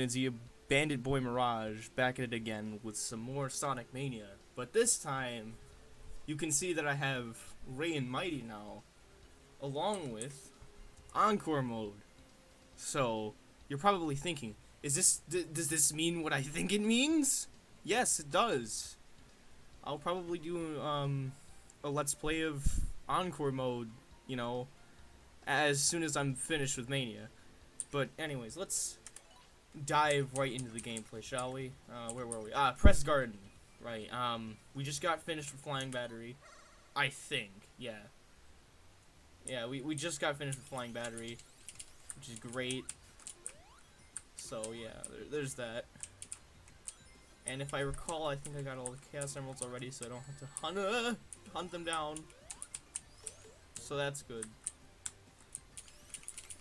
Infinity, Bandit Boy Mirage, back at it again with some more Sonic Mania. But this time, you can see that I have Ray and Mighty now, along with Encore Mode. So, you're probably thinking, does this mean what I think it means? Yes, it does. I'll probably do, a Let's Play of Encore Mode, you know, as soon as I'm finished with Mania. But anyways, let's dive right into the gameplay, shall we? Where were we? Press Garden. Right, we just got finished with Flying Battery. I think, yeah. Yeah, we just got finished with Flying Battery, which is great. So, yeah, there's that. And if I recall, I think I got all the Chaos Emeralds already, so I don't have to hunt them down. So that's good.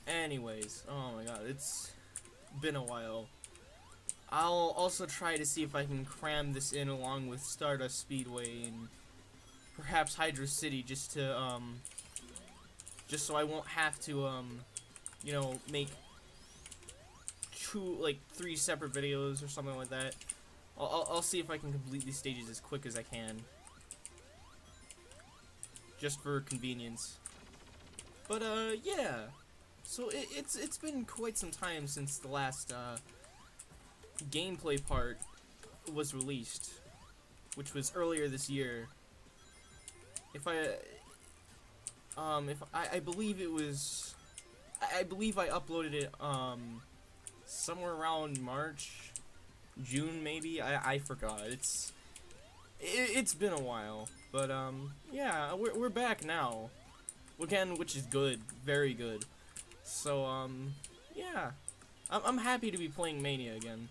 Anyways, oh my god, it's been a while. I'll also try to see if I can cram this in along with Stardust, Speedway, and perhaps Hydro City, just to, just so I won't have to, you know, make three separate videos or something like that. I'll see if I can complete these stages as quick as I can, just for convenience. But, yeah. So it's been quite some time since the last, gameplay part was released, which was earlier this year. I believe it was, I believe I uploaded it somewhere around March, June maybe. I forgot. It's been a while, but yeah, we're back now again, which is good, very good. So yeah, I'm happy to be playing Mania again.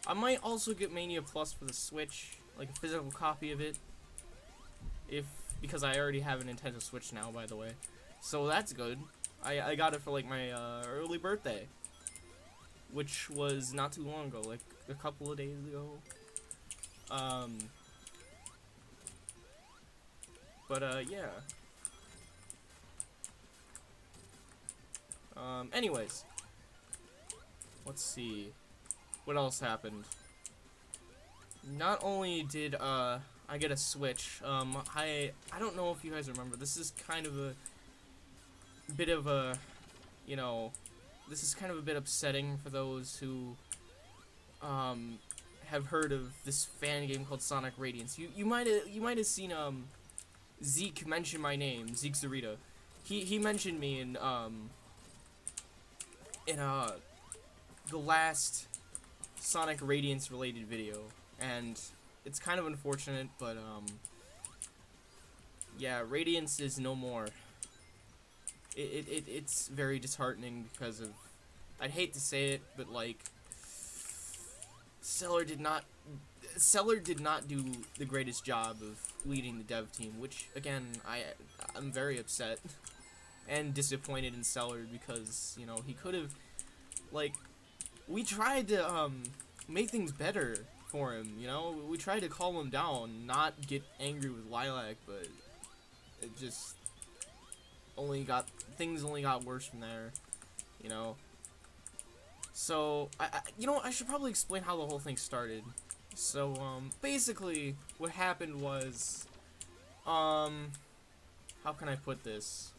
I might also get Mania Plus for the Switch, like a physical copy of it, because I already have a Nintendo Switch now, by the way. So that's good. I got it for like my early birthday, which was not too long ago, like a couple of days ago. Yeah. Anyways, let's see. What else happened? Not only did I get a Switch, I don't know if you guys remember, this is kind of a bit of a, you know, this is kind of a bit upsetting for those who have heard of this fan game called Sonic Radiance. You might have seen Zeke mention my name, Zeke Zarita. He mentioned me in the last Sonic Radiance related video, and it's kind of unfortunate, but yeah, Radiance is no more. It's very disheartening because of, I'd hate to say it, but like, Seller did not do the greatest job of leading the dev team, which again, I'm very upset and disappointed in Seller, because, you know, he could have, like, we tried to make things better for him, you know? We tried to calm him down, not get angry with Lilac, but it just things only got worse from there, you know? So, you know, I should probably explain how the whole thing started. So, basically, what happened was, how can I put this?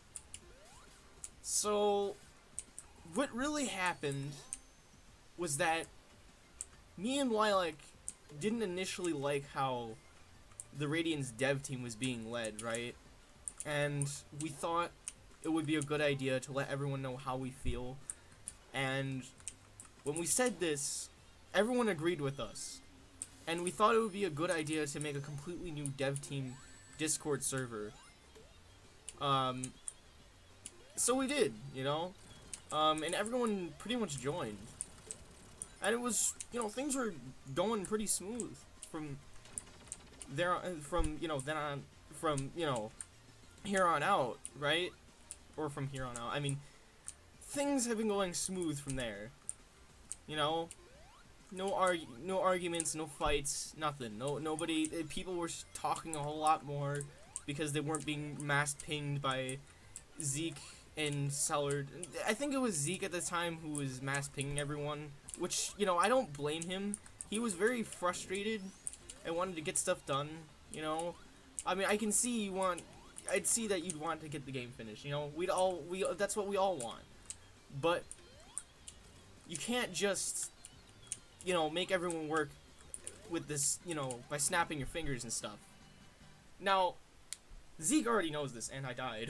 So, what really happened was that me and Lilac didn't initially like how the Radiance dev team was being led, right? And we thought it would be a good idea to let everyone know how we feel. And when we said this, everyone agreed with us. And we thought it would be a good idea to make a completely new dev team Discord server. So we did, you know? And everyone pretty much joined. And it was, you know, things were going pretty smooth from there, here on out, right? Or from here on out. I mean, things have been going smooth from there. You know, no arguments, no fights, nothing. Nobody. People were talking a whole lot more because they weren't being mass pinged by Zeke and Seller. I think it was Zeke at the time who was mass pinging everyone. which, you know, I don't blame him. He was very frustrated and wanted to get stuff done, you know. I mean, I can see I'd see that you'd want to get the game finished, you know. That's what we all want. But you can't just, you know, make everyone work with this, you know, by snapping your fingers and stuff. Now, Zeke already knows this, and I died.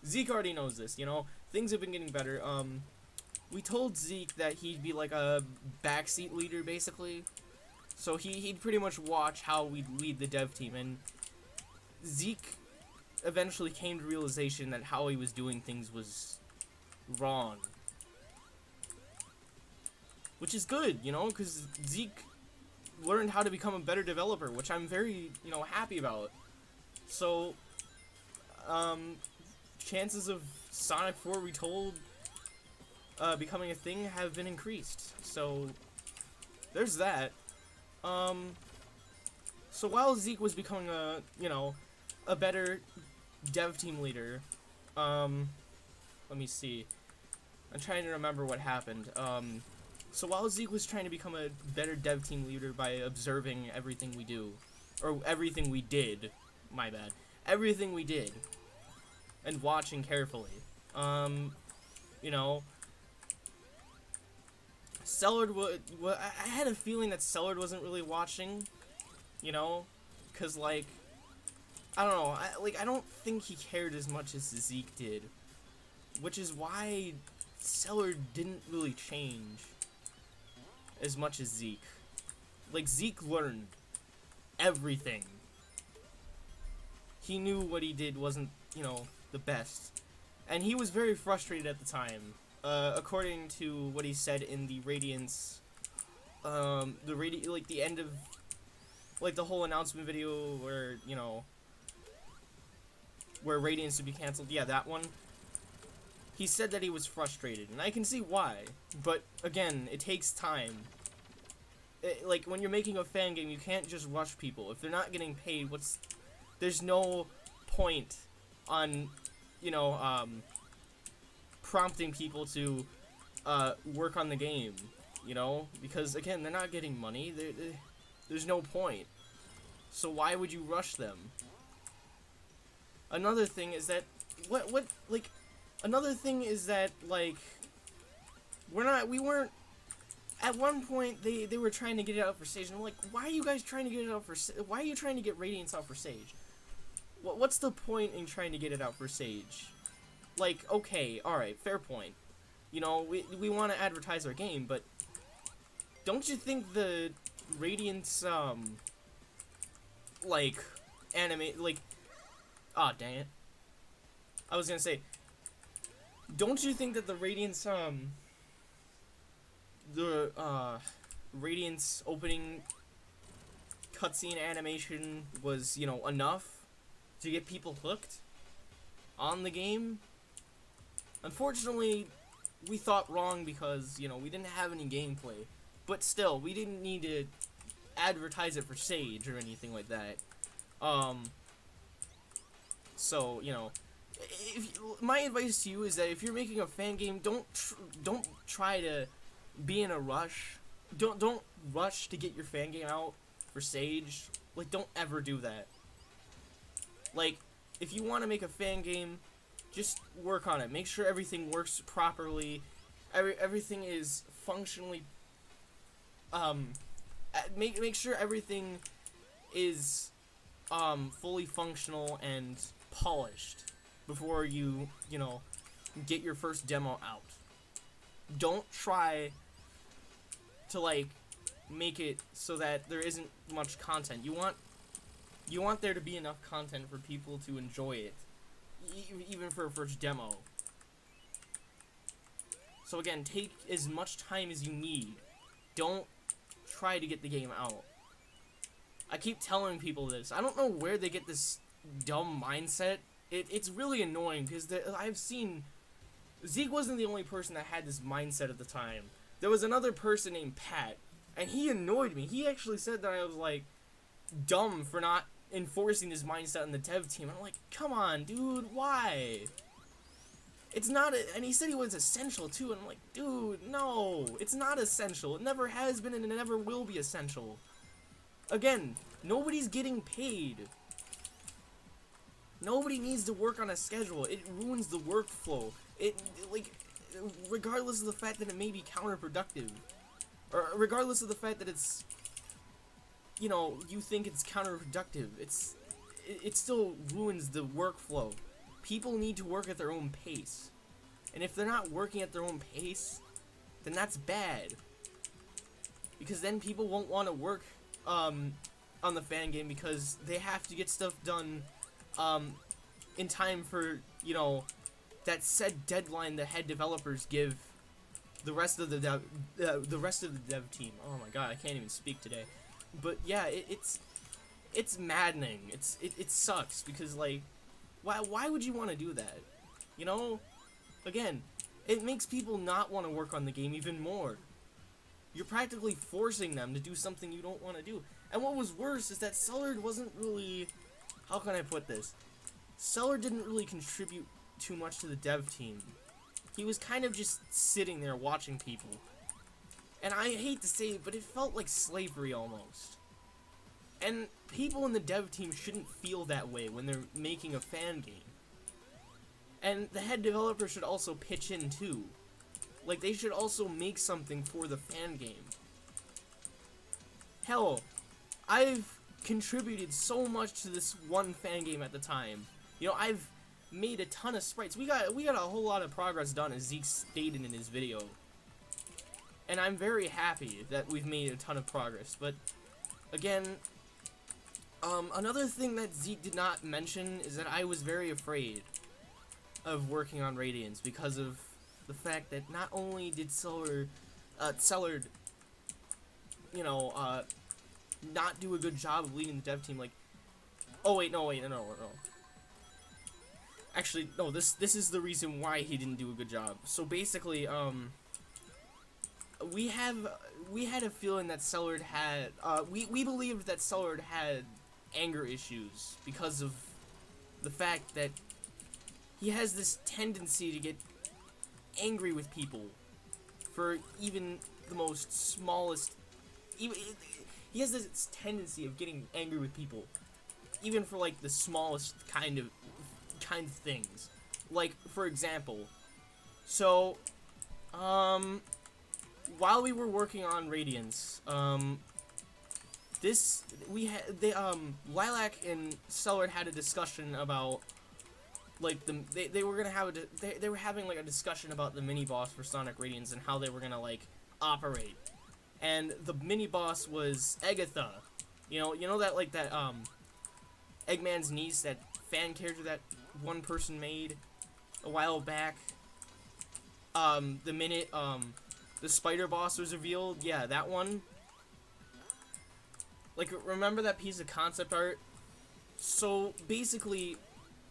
Zeke already knows this, you know. Things have been getting better. We told Zeke that he'd be like a backseat leader, basically. So he'd pretty much watch how we'd lead the dev team, and Zeke eventually came to realization that how he was doing things was wrong. Which is good, you know, because Zeke learned how to become a better developer, which I'm very, you know, happy about. So, chances of Sonic 4 Retold becoming a thing have been increased. So, there's that. So while Zeke was becoming a, you know, a better dev team leader, let me see. I'm trying to remember what happened. So while Zeke was trying to become a better dev team leader by observing everything we do, or everything we did, my bad, everything we did, and watching carefully, you know, Stuttered I had a feeling that Stuttered wasn't really watching, you know, cause like, I don't know, I don't think he cared as much as Zeke did, which is why Stuttered didn't really change as much as Zeke. Like, Zeke learned everything. He knew what he did wasn't, you know, the best. And he was very frustrated at the time. According to what he said in the Radiance, like, the end of, like, the whole announcement video where, you know, where Radiance would be canceled. Yeah, that one. He said that he was frustrated, and I can see why. But, again, it takes time. Like, when you're making a fan game, you can't just rush people. If they're not getting paid, there's no point on, you know, prompting people to, work on the game, you know? Because, again, they're not getting money. There's no point. So why would you rush them? Another thing is that, another thing is that, like, we weren't, at one point, they were trying to get it out for Sage, and I'm like, why are you guys trying to get it out for, why are you trying to get Radiance out for Sage? What's the point in trying to get it out for Sage? Like, okay, alright, fair point. You know, we want to advertise our game, but don't you think the Radiance, like, ah, dang it. I was gonna say, don't you think that the Radiance, Radiance opening cutscene animation was, you know, enough to get people hooked on the game? Unfortunately, we thought wrong because, you know, we didn't have any gameplay. But still, we didn't need to advertise it for Sage or anything like that. So, you know, my advice to you is that if you're making a fan game, don't try to be in a rush. Don't rush to get your fan game out for Sage. Like, don't ever do that. Like, if you want to make a fan game, just work on it. Make sure everything works properly. Everything is functionally, make sure everything is, fully functional and polished before you know, get your first demo out. Don't try to, like, make it so that there isn't much content. You want there to be enough content for people to enjoy it, even for a first demo. So again, take as much time as you need. Don't try to get the game out. I keep telling people this. I don't know where they get this dumb mindset. It's really annoying because I've seen Zeke wasn't the only person that had this mindset at the time. There was another person named Pat, and he annoyed me. He actually said that I was, like, dumb for not enforcing this mindset in the dev team. I'm like, come on, dude, why? It's not, and he said he was essential too, and I'm like, dude, no, it's not essential. It never has been, and it never will be essential. Again, nobody's getting paid. Nobody needs to work on a schedule. It ruins the workflow. Like, regardless of the fact that it may be counterproductive, or regardless of the fact that it's, you know, you think it's counterproductive, it still ruins the workflow. People need to work at their own pace. And if they're not working at their own pace, then that's bad. Because then people won't want to work on the fan game because they have to get stuff done in time for, you know, that said deadline the head developers give the rest of the dev team. Oh my god, I can't even speak today. But yeah, it's maddening. It sucks because, like, why would you want to do that? You know? Again, it makes people not want to work on the game even more. You're practically forcing them to do something you don't want to do. And what was worse is that Stuttered wasn't really... How can I put this? Stuttered didn't really contribute too much to the dev team. He was kind of just sitting there watching people. And I hate to say it, but it felt like slavery almost. And people in the dev team shouldn't feel that way when they're making a fan game. And the head developer should also pitch in too. Like, they should also make something for the fan game. Hell, I've contributed so much to this one fan game at the time. You know, I've made a ton of sprites. We got a whole lot of progress done, as Zeke stated in his video. And I'm very happy that we've made a ton of progress. But, again... another thing that Zeke did not mention is that I was very afraid of working on Radiance because of the fact that not only did Stuttered, you know, not do a good job of leading the dev team, like, oh wait, no. Actually, no, this is the reason why he didn't do a good job. So basically, we had a feeling that Stuttered had, we believed that Stuttered had anger issues because of the fact that he has this tendency to get angry with people for even the most smallest, he has this tendency of getting angry with people even for like the smallest kind of things. Like, for example, so while we were working on Radiance, Lilac and Stuttered had a discussion about, like, they were gonna have they were having like a discussion about the mini boss for Sonic Radiance and how they were gonna like operate. And the mini boss was Agatha. You know that, like, that Eggman's niece, that fan character that one person made a while back. The minute the spider boss was revealed, yeah, that one. Like, remember that piece of concept art? So basically,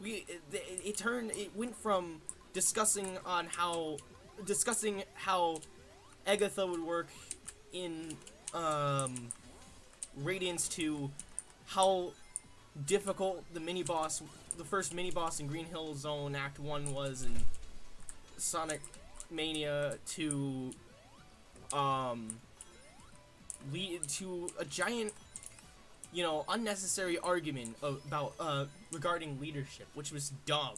it went from discussing how Agatha would work in Radiance to how difficult the first mini boss in Green Hill Zone Act 1 was in Sonic Mania, to lead to a giant, you know, unnecessary argument about regarding leadership, which was dumb.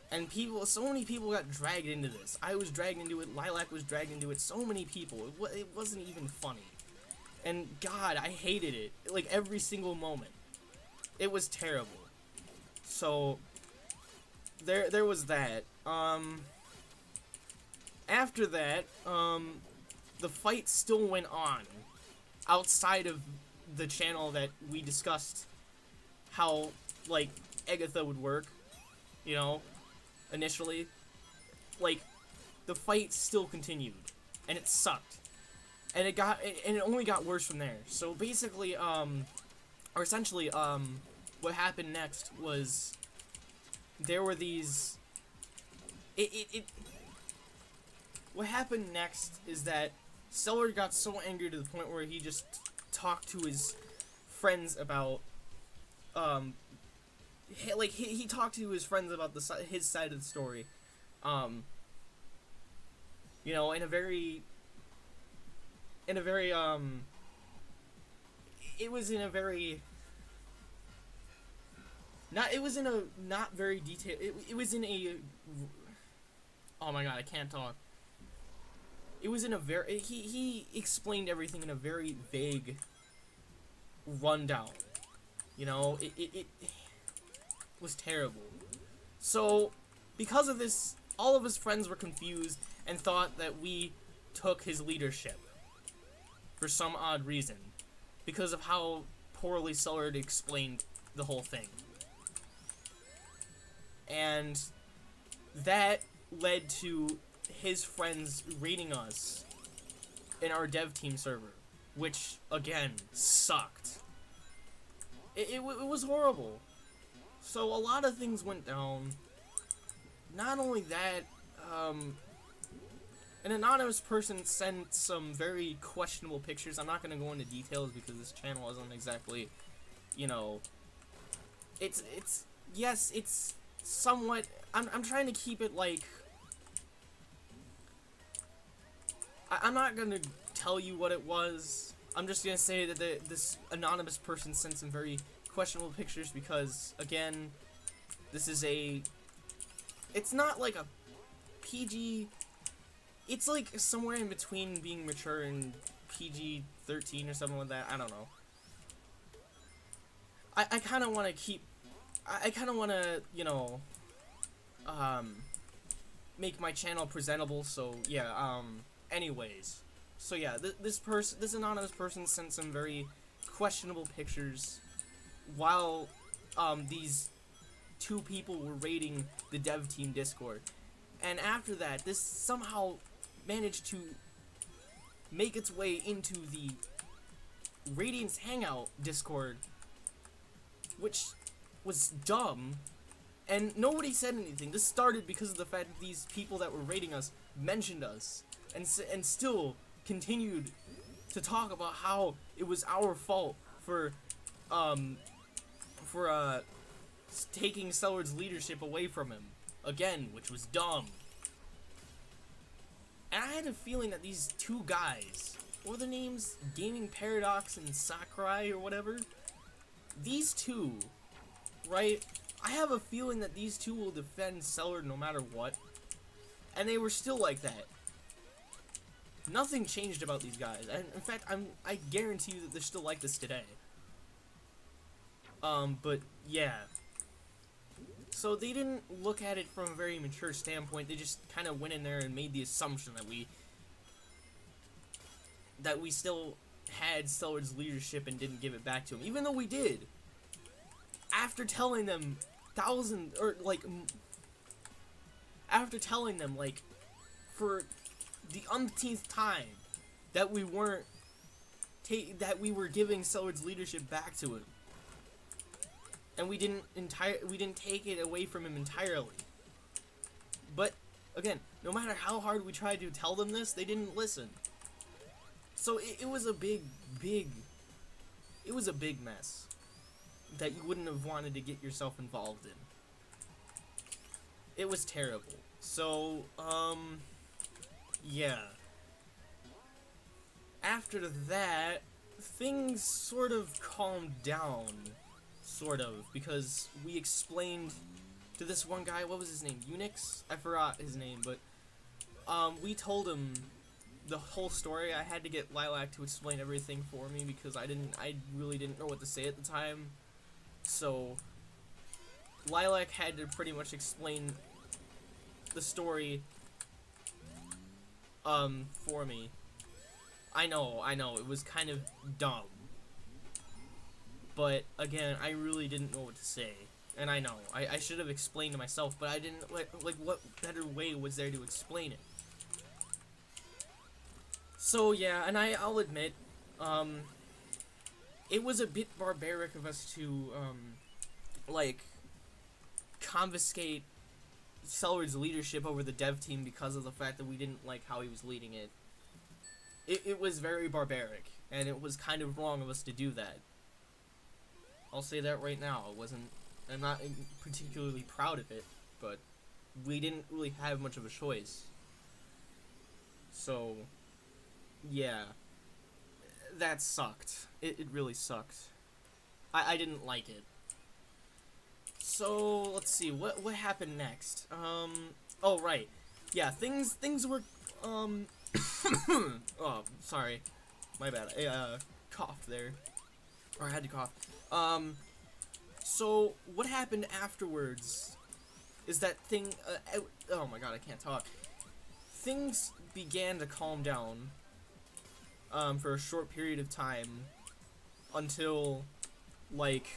And so many people got dragged into this. I was dragged into it, Lilac was dragged into it, so many people. It wasn't even funny. And God, I hated it. Like, every single moment. It was terrible. So there was that. After that, the fight still went on outside of the channel that we discussed how, like, Agatha would work, you know, initially. Like, the fight still continued, and it sucked. And it only got worse from there. So basically, what happened next was there were these... What happened next is that Stuttered got so angry to the point where he just talked to his friends about, he talked to his friends about his side of the story, you know, in a very it was in a very not very detailed. It was in a, oh my god, I can't talk. It was in a very, he explained everything in a very vague rundown. You know, it was terrible. So, because of this, all of his friends were confused and thought that we took his leadership for some odd reason, because of how poorly Stuttered explained the whole thing. And that led to his friends raiding us in our dev team server, which, again, sucked. It was horrible. So a lot of things went down. Not only that, an anonymous person sent some very questionable pictures. I'm not going to go into details because this channel isn't exactly, you know, it's yes, it's somewhat, I'm trying to keep it like, I'm not going to tell you what it was. I'm just going to say that this anonymous person sent some very questionable pictures because, again, this is it's not like a PG, it's like somewhere in between being mature and PG-13 or something like that. I don't know. I kind of want to keep, I kind of want to, you know, make my channel presentable, so, yeah, anyways. So, yeah, this anonymous person sent some very questionable pictures while, these two people were raiding the dev team Discord. And after that, this somehow managed to make its way into the Radiance Hangout Discord, which was dumb, and nobody said anything. This started because of the fact that these people that were raiding us mentioned us, and still continued to talk about how it was our fault for taking Stuttered's leadership away from him. Again, which was dumb. And I had a feeling that these two guys, what were their names? Gaming Paradox and Sakurai or whatever? These two, right? I have a feeling that these two will defend Stuttered no matter what. And they were still like that. Nothing changed about these guys. And in fact, I guarantee you that they're still like this today. But yeah. So they didn't look at it from a very mature standpoint. They just kind of went in there and made the assumption that we still had Stuttered's leadership and didn't give it back to him, even though we did. After telling them for the umpteenth time that we weren't that we were giving Stuttered's leadership back to him. And we didn't take it away from him entirely. But again, no matter how hard we tried to tell them this, they didn't listen. So it was a big mess that you wouldn't have wanted to get yourself involved in. It was terrible. So, yeah. After that, things sort of calmed down. Sort of, because we explained to this one guy, what was his name? Unix? I forgot his name, but, we told him the whole story. I had to get Lilac to explain everything for me because I really didn't know what to say at the time. So, Lilac had to pretty much explain the story, for me. I know, it was kind of dumb. But, again, I really didn't know what to say. And I know, I should have explained to myself, but I didn't, like, what better way was there to explain it? So, yeah, and I'll admit, it was a bit barbaric of us to, like, confiscate Stuttered's leadership over the dev team because of the fact that we didn't like how he was leading it. It was very barbaric, and it was kind of wrong of us to do that. I'll say that right now. I'm not particularly proud of it, but we didn't really have much of a choice. So, yeah, that sucked. It really sucked. I didn't like it. So, let's see, what happened next? Oh, right. Yeah, things were, oh, sorry. My bad. I, coughed there. Or I had to cough. So, what happened afterwards is that oh my god, I can't talk. Things began to calm down, for a short period of time, until I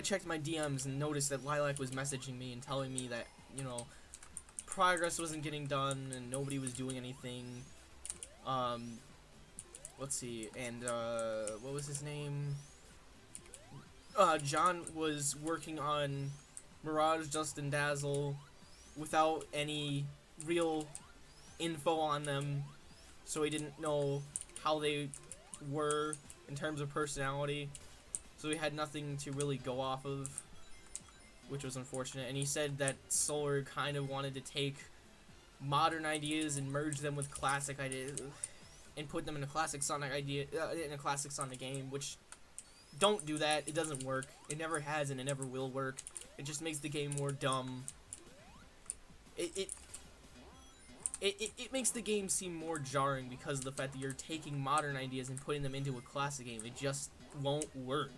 checked my DMs and noticed that Lilac was messaging me and telling me that, you know, progress wasn't getting done and nobody was doing anything. Let's see, and, what was his name? John was working on Mirage, Dust, and Dazzle without any real info on them, so he didn't know how they were in terms of personality, so he had nothing to really go off of, which was unfortunate. And he said that Solar kind of wanted to take modern ideas and merge them with classic ideas and put them in a classic Sonic game, which, don't do that. It doesn't work. It never has and it never will work. It just makes the game more dumb. It makes the game seem more jarring because of the fact that you're taking modern ideas and putting them into a classic game. It just won't work.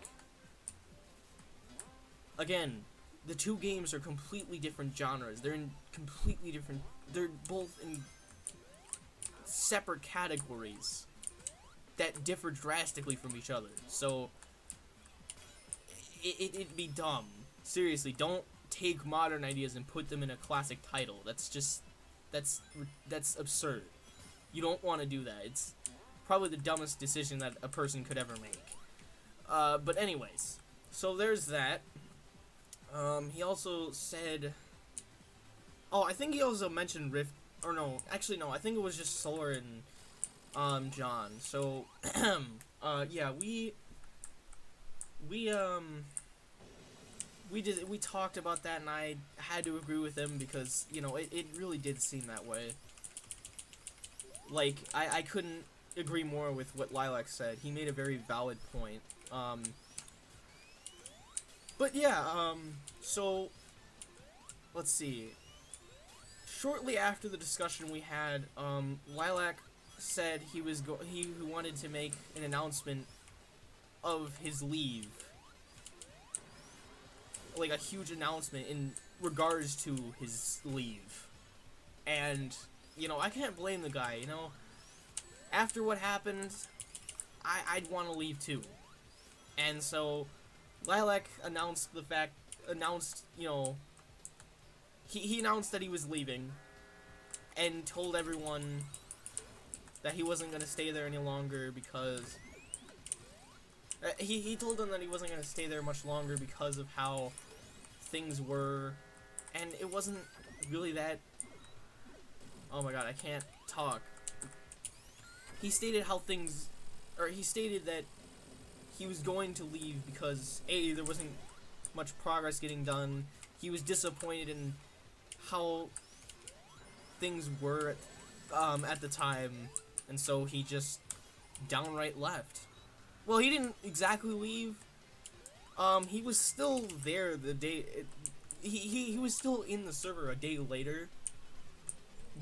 Again, the two games are completely different genres. They're both in separate categories that differ drastically from each other. So, it'd be dumb. Seriously, don't take modern ideas and put them in a classic title. That's absurd. You don't want to do that. It's probably the dumbest decision that a person could ever make. But anyways, so there's that. He also said, oh, I think he also mentioned Rift, or no, actually no, I think it was just Solar and, John. So, yeah, we talked about that, and I had to agree with him because, you know, it really did seem that way. Like, I couldn't agree more with what Lilac said. He made a very valid point. But yeah, so, let's see. Shortly after the discussion we had, Lilac said he wanted to make an announcement of his leave. Like a huge announcement in regards to his leave. And, you know, I can't blame the guy, you know. After what happened, I'd want to leave too. And so, Lilac announced, you know, he announced that he was leaving and told everyone that he wasn't going to stay there any longer because he told them that he wasn't going to stay there much longer because of how things were, and it wasn't really that, oh my god, I can't talk. He stated that he was going to leave because A, there wasn't much progress getting done, he was disappointed in how things were at the time, and so he just downright left. Well, he didn't exactly leave. He was still there the day, he was still in the server a day later,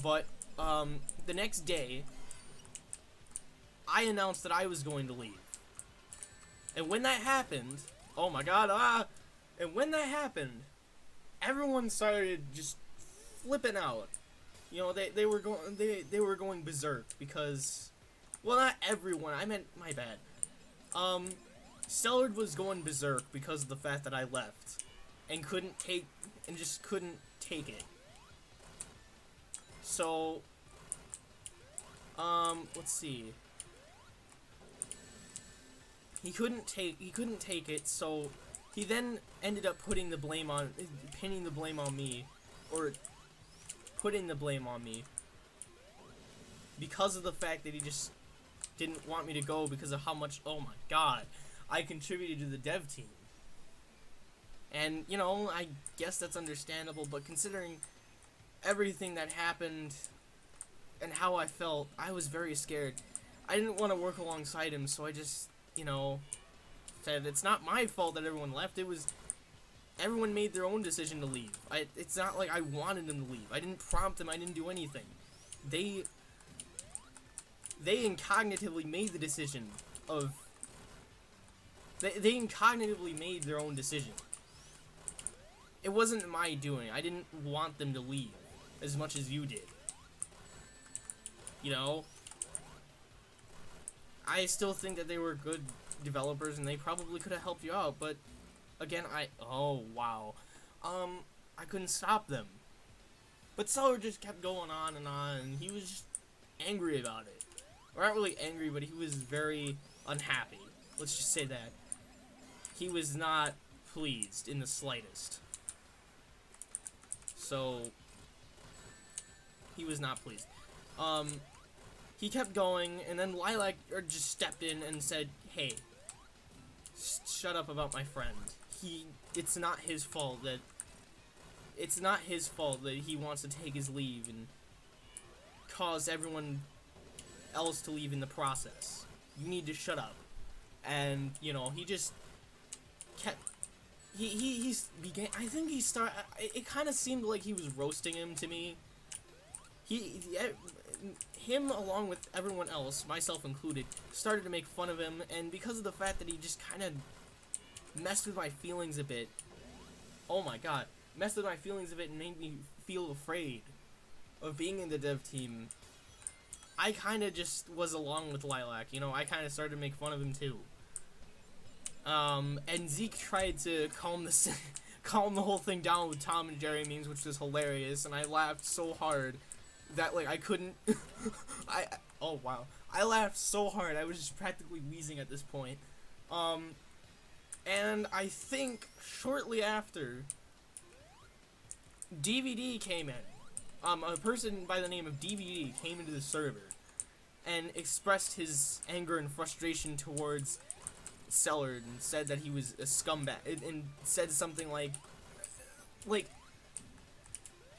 but, the next day, I announced that I was going to leave. And when that happened, oh my god, and when that happened, everyone started just flipping out. You know, they were going berserk because, well, not everyone, I meant, my bad. Stuttered was going berserk because of the fact that I left and just couldn't take it. So, let's see. He couldn't take it, so he then ended up pinning the blame on me, or putting the blame on me. because of the fact that he just didn't want me to go because of how much, oh my god, I contributed to the dev team. And, you know, I guess that's understandable, but considering everything that happened and how I felt, I was very scared. I didn't want to work alongside him, so I just, you know, said it's not my fault that everyone left. It was everyone made their own decision to leave. It's not like I wanted them to leave. I didn't prompt them. I didn't do anything. They incognitively made the decision of... They incognitively made their own decision. It wasn't my doing. I didn't want them to leave as much as you did. You know? I still think that they were good developers and they probably could have helped you out, but again, oh wow. I couldn't stop them. But Seller just kept going on, and he was just angry about it. Or not really angry, but he was very unhappy. Let's just say that. He was not pleased in the slightest. So, he was not pleased. He kept going, and then Lilac just stepped in and said, hey, shut up about my friend. It's not his fault that he wants to take his leave and cause everyone else to leave in the process. You need to shut up. And, you know, he just kept... He began... I think he started... It kind of seemed like he was roasting him to me. Him, along with everyone else, myself included, started to make fun of him, and because of the fact that he just kind of messed with my feelings a bit, oh my god, messed with my feelings a bit and made me feel afraid of being in the dev team, I kind of just was along with Lilac, you know, I kind of started to make fun of him too. And Zeke tried to calm the whole thing down with Tom and Jerry memes, which was hilarious, and I laughed so hard that, like, I couldn't... oh, wow. I laughed so hard, I was just practically wheezing at this point. And I think shortly after, DVD came in. A person by the name of DVD came into the server and expressed his anger and frustration towards Sellard and said that he was a scumbag, and said something like,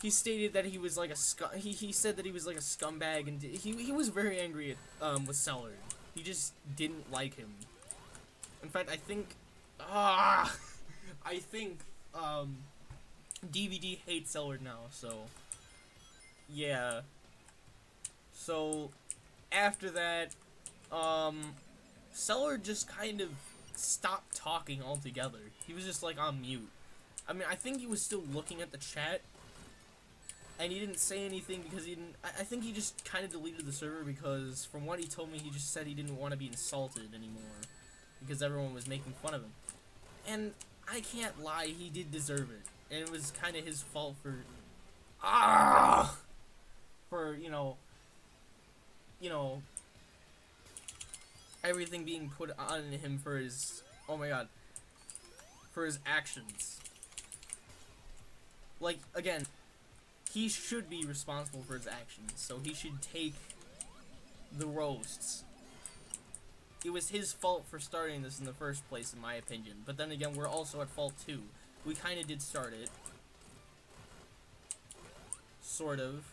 he stated that he was like a he said that he was like a scumbag, and he was very angry at with Sellard. He just didn't like him. In fact, I think DVD hates Sellard now, so yeah. So after that, Sellard just kind of stopped talking altogether. He was just like on mute. I mean, I think he was still looking at the chat, and he didn't say anything because he didn't... I think he just kind of deleted the server because, from what he told me, he just said he didn't want to be insulted anymore because everyone was making fun of him. And I can't lie, he did deserve it. And it was kind of his fault for... For, you know, everything being put on him for his... Oh my god. For his actions. Like, again... He should be responsible for his actions, so he should take the roasts. It was his fault for starting this in the first place, in my opinion. But then again, we're also at fault too. We kind of did start it. Sort of.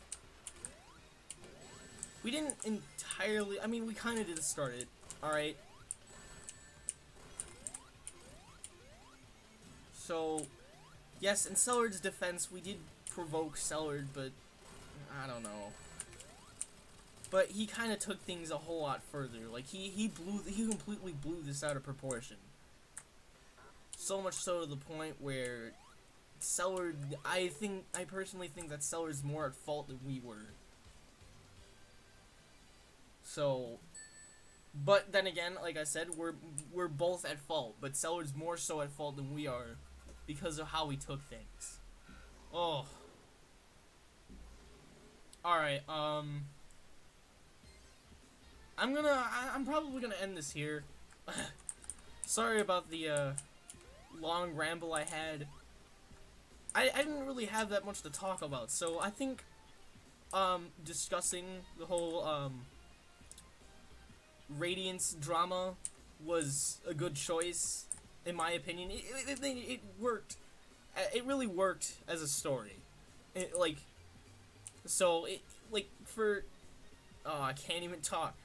We didn't entirely... I mean, we kind of did start it. Alright. So, yes, in Sellard's defense, we did provoke Sellard, but I don't know. But he kind of took things a whole lot further. Like, he completely blew this out of proportion. So much so to the point where Sellard, I personally think that Sellard's more at fault than we were. So, but then again, like I said, we're both at fault, but Sellard's more so at fault than we are because of how we took things. Oh. Alright, I'm probably gonna end this here. Sorry about the, long ramble I had. I didn't really have that much to talk about, so I think discussing the whole Radiance drama was a good choice, in my opinion. It worked. It really worked as a story. I can't even talk.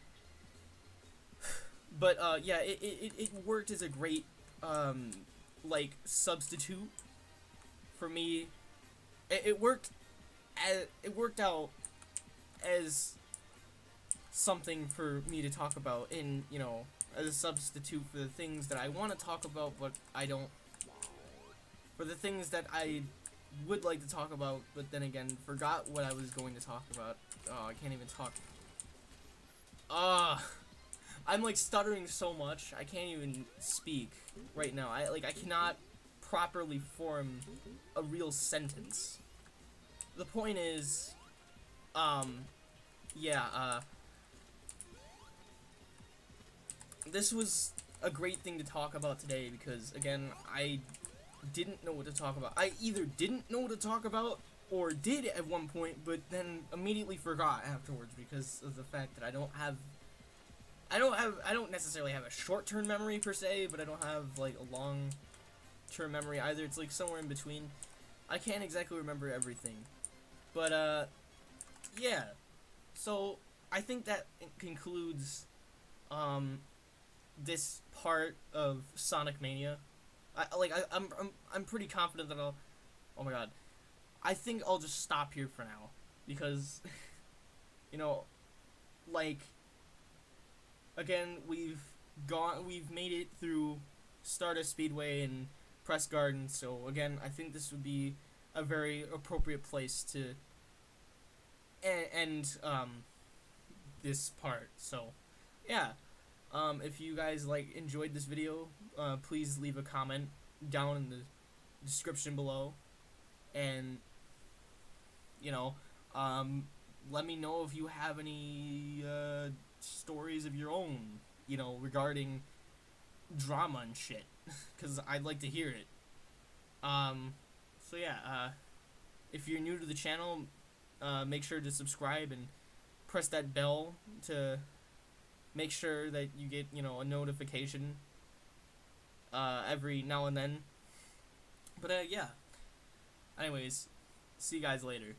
But yeah, it worked as a great substitute for me. It worked out as something for me to talk about in, as a substitute for the things that I want to talk about, but I don't. For the things that I would like to talk about, but then again, forgot what I was going to talk about. Oh, I can't even talk. I'm like stuttering so much, I can't even speak right now. I cannot properly form a real sentence. The point is, this was a great thing to talk about today because, again, I didn't know what to talk about. I either didn't know what to talk about or did at one point, but then immediately forgot afterwards because of the fact that I don't necessarily have a short-term memory per se, but I don't have like a long-term memory either. It's like somewhere in between. I can't exactly remember everything. But yeah. So I think that concludes this part of Sonic Mania. I'm pretty confident that I'll. Oh my god. I think I'll just stop here for now because again, we've made it through Stardust, Speedway, and Press Garden, so again, I think this would be a very appropriate place to end this part. So yeah, if you guys enjoyed this video, please leave a comment down in the description below, and let me know if you have any stories of your own, regarding drama and shit, because I'd like to hear it. So yeah, if you're new to the channel, make sure to subscribe and press that bell to make sure that you get, a notification every now and then. But yeah, anyways, see you guys later.